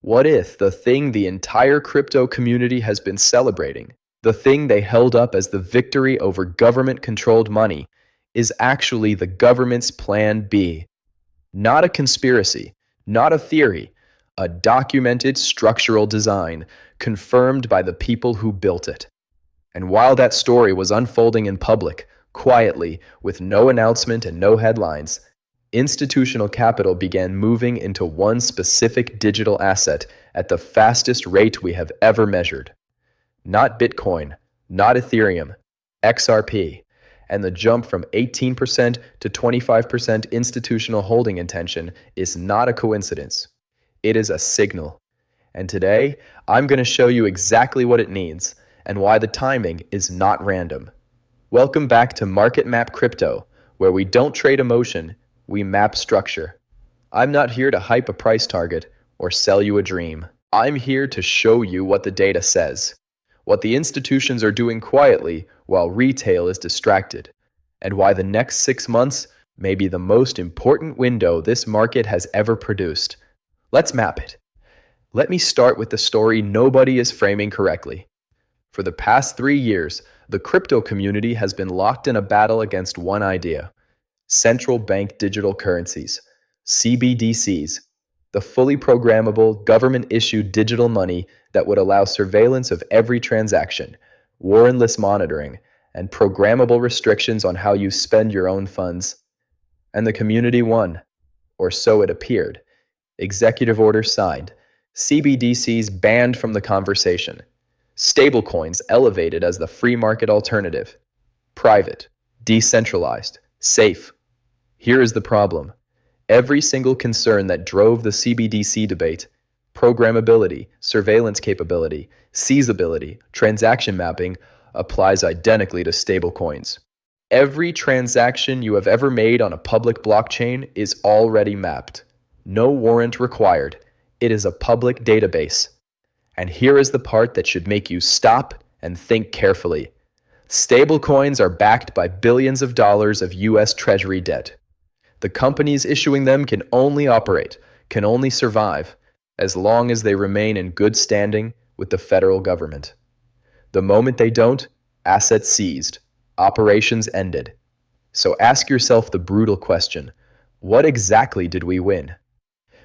What if the thing the entire crypto community has been celebrating, the thing they held up as the victory over government-controlled money, is actually the government's Plan B? Not a conspiracy, not a theory, a documented structural design confirmed by the people who built it. And while that story was unfolding in public, quietly, with no announcement and no headlines, institutional capital began moving into one specific digital asset at the fastest rate we have ever measured. Not Bitcoin, not Ethereum, XRP, and the jump from 18% to 25% institutional holding intention is not a coincidence. It is a signal. And today, I'm going to show you exactly what it means and why the timing is not random. Welcome back to Market Map Crypto, where we don't trade emotion, we map structure. I'm not here to hype a price target or sell you a dream. I'm here to show you what the data says, what the institutions are doing quietly while retail is distracted, and why the next 6 months may be the most important window this market has ever produced. Let's map it. Let me start with the story nobody is framing correctly. For the past 3 years, the crypto community has been locked in a battle against one idea: central bank digital currencies, CBDCs, the fully programmable, government-issued digital money that would allow surveillance of every transaction, warrantless monitoring, and programmable restrictions on how you spend your own funds. And the community won, or so it appeared. Executive order signed, CBDCs banned from the conversation, stablecoins elevated as the free market alternative, private, decentralized, safe. Here is the problem. Every single concern that drove the CBDC debate, programmability, surveillance capability, seizability, transaction mapping, applies identically to stablecoins. Every transaction you have ever made on a public blockchain is already mapped. No warrant required. It is a public database. And here is the part that should make you stop and think carefully. Stablecoins are backed by billions of dollars of US Treasury debt. The companies issuing them can only operate, can only survive, as long as they remain in good standing with the federal government. The moment they don't, assets seized, operations ended. So ask yourself the brutal question: what exactly did we win?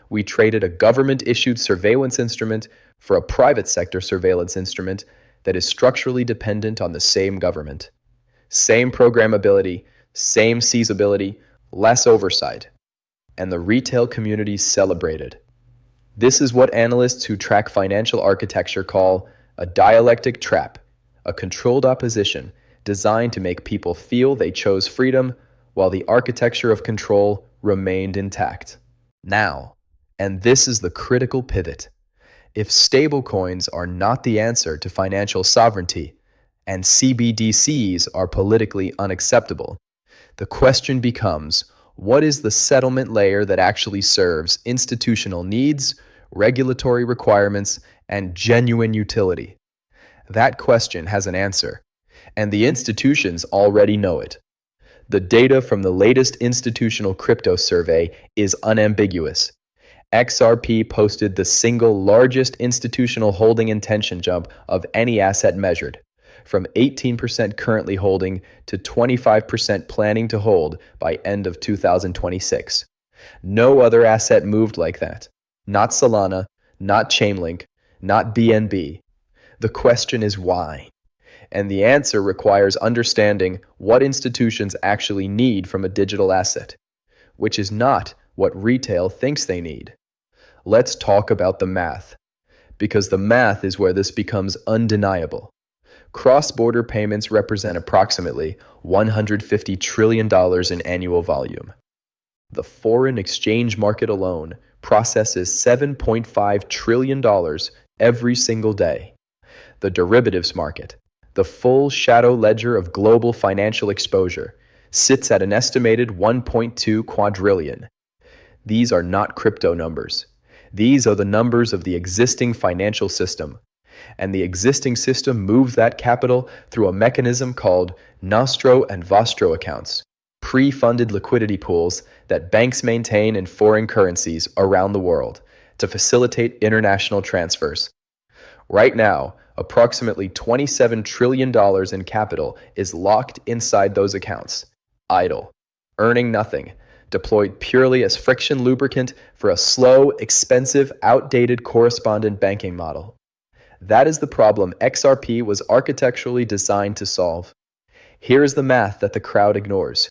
We traded a government-issued surveillance instrument for a private sector surveillance instrument that is structurally dependent on the same government. Same programmability, same seizability, less oversight. And the retail community celebrated. This is what analysts who track financial architecture call a dialectic trap, a controlled opposition designed to make people feel they chose freedom while the architecture of control remained intact. Now, and this is the critical pivot, if stablecoins are not the answer to financial sovereignty and CBDCs are politically unacceptable, the question becomes, what is the settlement layer that actually serves institutional needs, regulatory requirements, and genuine utility? That question has an answer, and the institutions already know it. The data from the latest institutional crypto survey is unambiguous. XRP posted the single largest institutional holding intention jump of any asset measured, from 18% currently holding to 25% planning to hold by end of 2026. No other asset moved like that. Not Solana, not Chainlink, not BNB. The question is why? And the answer requires understanding what institutions actually need from a digital asset, which is not what retail thinks they need. Let's talk about the math, because the math is where this becomes undeniable. Cross-border payments represent approximately $150 trillion in annual volume. The foreign exchange market alone processes $7.5 trillion every single day. The derivatives market, the full shadow ledger of global financial exposure, sits at an estimated 1.2 quadrillion. These are not crypto numbers. These are the numbers of the existing financial system. And the existing system moves that capital through a mechanism called nostro and vostro accounts, pre-funded liquidity pools that banks maintain in foreign currencies around the world, to facilitate international transfers. Right now, approximately $27 trillion in capital is locked inside those accounts, idle, earning nothing, deployed purely as friction lubricant for a slow, expensive, outdated correspondent banking model. That is the problem XRP was architecturally designed to solve. Here is the math that the crowd ignores.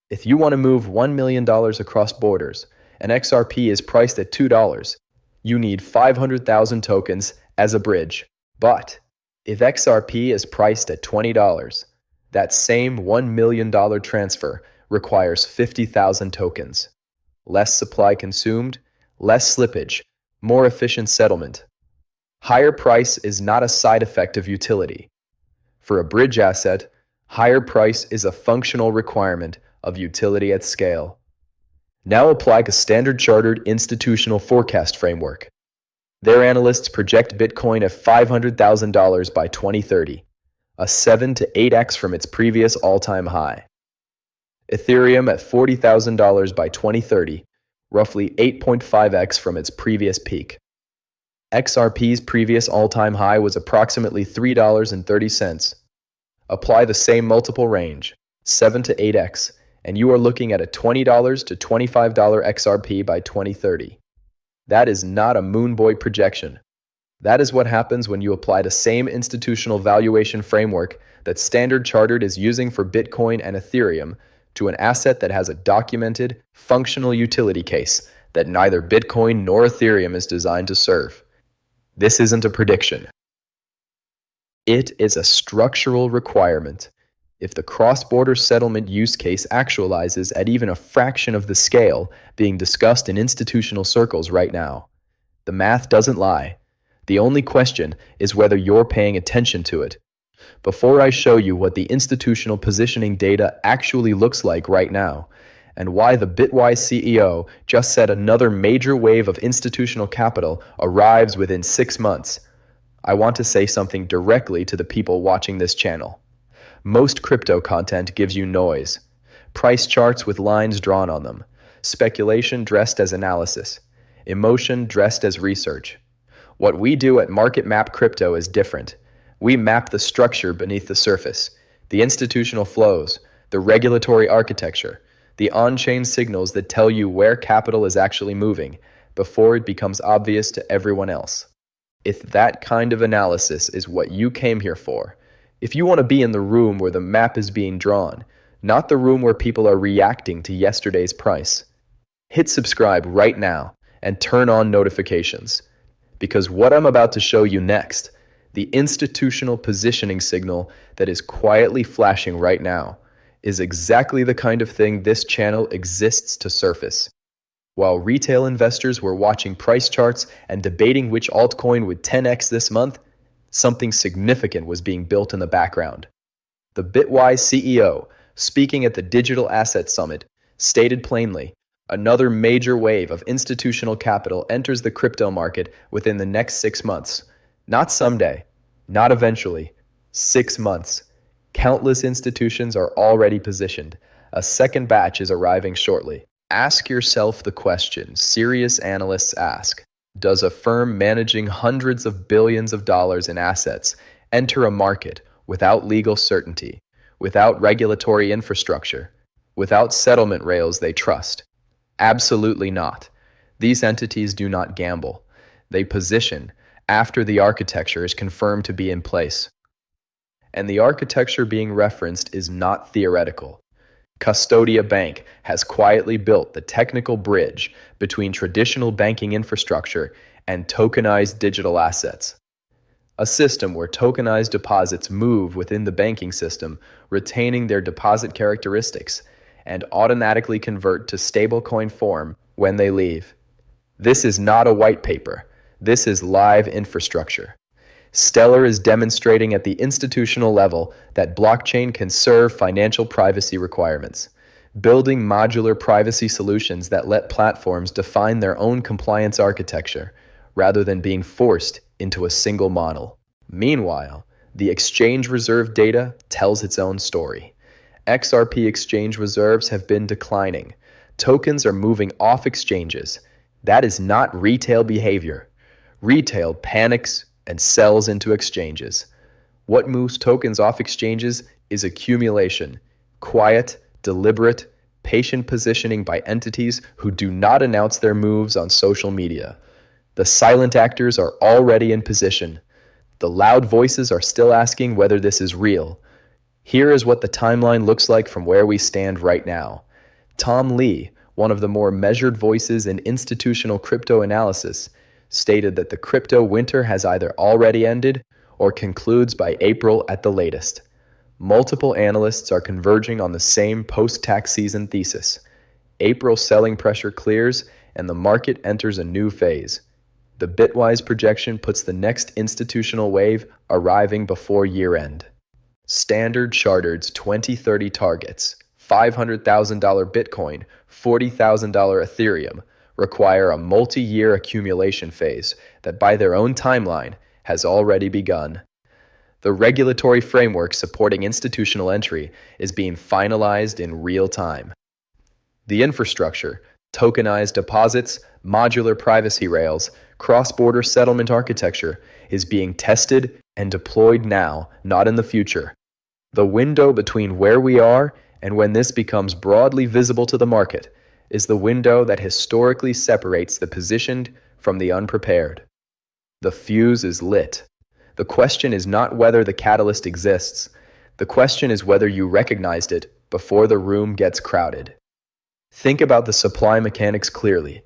If you want to move $1 million across borders, and XRP is priced at $2, you need 500,000 tokens as a bridge. But if XRP is priced at $20, that same $1 million transfer requires 50,000 tokens. Less supply consumed, less slippage, more efficient settlement. Higher price is not a side effect of utility. For a bridge asset, higher price is a functional requirement of utility at scale. Now apply a Standard Chartered institutional forecast framework. Their analysts project Bitcoin at $500,000 by 2030, a 7 to 8x from its previous all-time high. Ethereum at $40,000 by 2030, roughly 8.5x from its previous peak. XRP's previous all-time high was approximately $3.30. Apply the same multiple range, 7 to 8x, and you are looking at a $20 to $25 XRP by 2030. That is not a moonboy projection. That is what happens when you apply the same institutional valuation framework that Standard Chartered is using for Bitcoin and Ethereum to an asset that has a documented, functional utility case that neither Bitcoin nor Ethereum is designed to serve. This isn't a prediction. It is a structural requirement. If the cross-border settlement use case actualizes at even a fraction of the scale being discussed in institutional circles right now, the math doesn't lie. The only question is whether you're paying attention to it. Before I show you what the institutional positioning data actually looks like right now, and why the Bitwise CEO just said another major wave of institutional capital arrives within 6 months, I want to say something directly to the people watching this channel. Most crypto content gives you noise, price charts with lines drawn on them, speculation dressed as analysis, emotion dressed as research. What we do at Market Map Crypto is different. We map the structure beneath the surface, the institutional flows, the regulatory architecture, the on-chain signals that tell you where capital is actually moving before it becomes obvious to everyone else. If that kind of analysis is what you came here for, if you want to be in the room where the map is being drawn, not the room where people are reacting to yesterday's price, hit subscribe right now and turn on notifications. Because what I'm about to show you next, the institutional positioning signal that is quietly flashing right now, is exactly the kind of thing this channel exists to surface. While retail investors were watching price charts and debating which altcoin would 10x this month, something significant was being built in the background. The Bitwise CEO, speaking at the Digital Asset Summit, stated plainly, another major wave of institutional capital enters the crypto market within the next 6 months. Not someday, not eventually, 6 months. Countless institutions are already positioned. A second batch is arriving shortly. Ask yourself the question serious analysts ask. Does a firm managing hundreds of billions of dollars in assets enter a market without legal certainty, without regulatory infrastructure, without settlement rails they trust? Absolutely not. These entities do not gamble. They position after the architecture is confirmed to be in place. And the architecture being referenced is not theoretical. Custodia Bank has quietly built the technical bridge between traditional banking infrastructure and tokenized digital assets. A system where tokenized deposits move within the banking system, retaining their deposit characteristics, and automatically convert to stablecoin form when they leave. This is not a white paper. This is live infrastructure. Stellar is demonstrating at the institutional level that blockchain can serve financial privacy requirements, building modular privacy solutions that let platforms define their own compliance architecture rather than being forced into a single model. Meanwhile, the exchange reserve data tells its own story. XRP exchange reserves have been declining. Tokens are moving off exchanges. That is not retail behavior. Retail panics and sells into exchanges. What moves tokens off exchanges is accumulation, quiet, deliberate, patient positioning by entities who do not announce their moves on social media. The silent actors are already in position. The loud voices are still asking whether this is real. Here is what the timeline looks like from where we stand right now. Tom Lee, one of the more measured voices in institutional crypto analysis, stated that the crypto winter has either already ended or concludes by April at the latest. Multiple analysts are converging on the same post-tax season thesis. April selling pressure clears and the market enters a new phase. The Bitwise projection puts the next institutional wave arriving before year-end. Standard Chartered's 2030 targets, $500,000 Bitcoin, $40,000 Ethereum, require a multi-year accumulation phase that by their own timeline has already begun. The regulatory framework supporting institutional entry is being finalized in real time. The infrastructure, tokenized deposits, modular privacy rails, cross-border settlement architecture is being tested and deployed now, not in the future. The window between where we are and when this becomes broadly visible to the market is the window that historically separates the positioned from the unprepared. The fuse is lit. The question is not whether the catalyst exists. The question is whether you recognized it before the room gets crowded. Think about the supply mechanics clearly.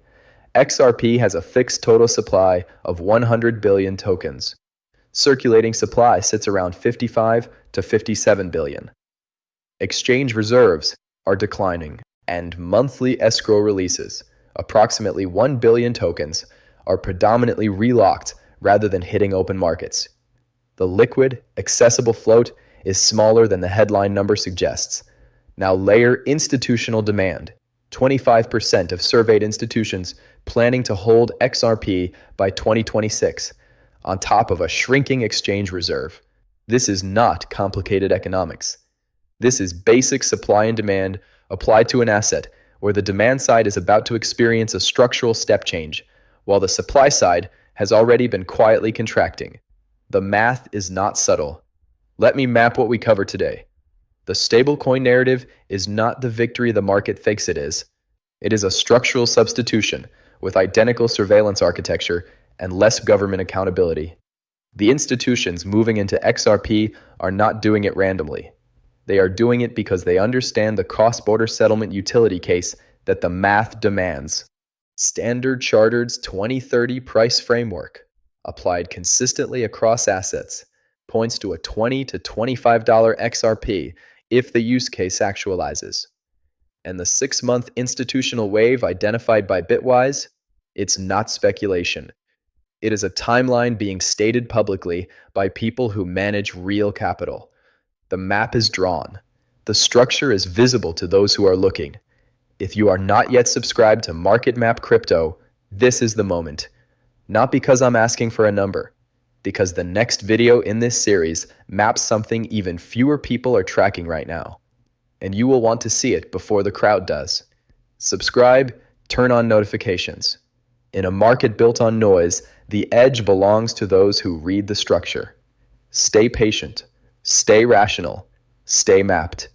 XRP has a fixed total supply of 100 billion tokens. Circulating supply sits around 55 to 57 billion. Exchange reserves are declining, and monthly escrow releases, approximately 1 billion tokens, are predominantly relocked rather than hitting open markets. The liquid, accessible float is smaller than the headline number suggests. Now layer institutional demand. 25% of surveyed institutions planning to hold XRP by 2026, on top of a shrinking exchange reserve. This is not complicated economics. This is basic supply and demand applied to an asset where the demand side is about to experience a structural step change, while the supply side has already been quietly contracting. The math is not subtle. Let me map what we cover today. The stablecoin narrative is not the victory the market thinks it is. It is a structural substitution with identical surveillance architecture and less government accountability. The institutions moving into XRP are not doing it randomly. They are doing it because they understand the cross-border settlement utility case that the math demands. Standard Chartered's 2030 price framework, applied consistently across assets, points to a $20 to $25 XRP if the use case actualizes. And the 6-month institutional wave identified by Bitwise, it's not speculation. It is a timeline being stated publicly by people who manage real capital. The map is drawn. The structure is visible to those who are looking. If you are not yet subscribed to Market Map Crypto, this is the moment. Not because I'm asking for a number, because the next video in this series maps something even fewer people are tracking right now. And you will want to see it before the crowd does. Subscribe, turn on notifications. In a market built on noise, the edge belongs to those who read the structure. Stay patient, stay rational, stay mapped.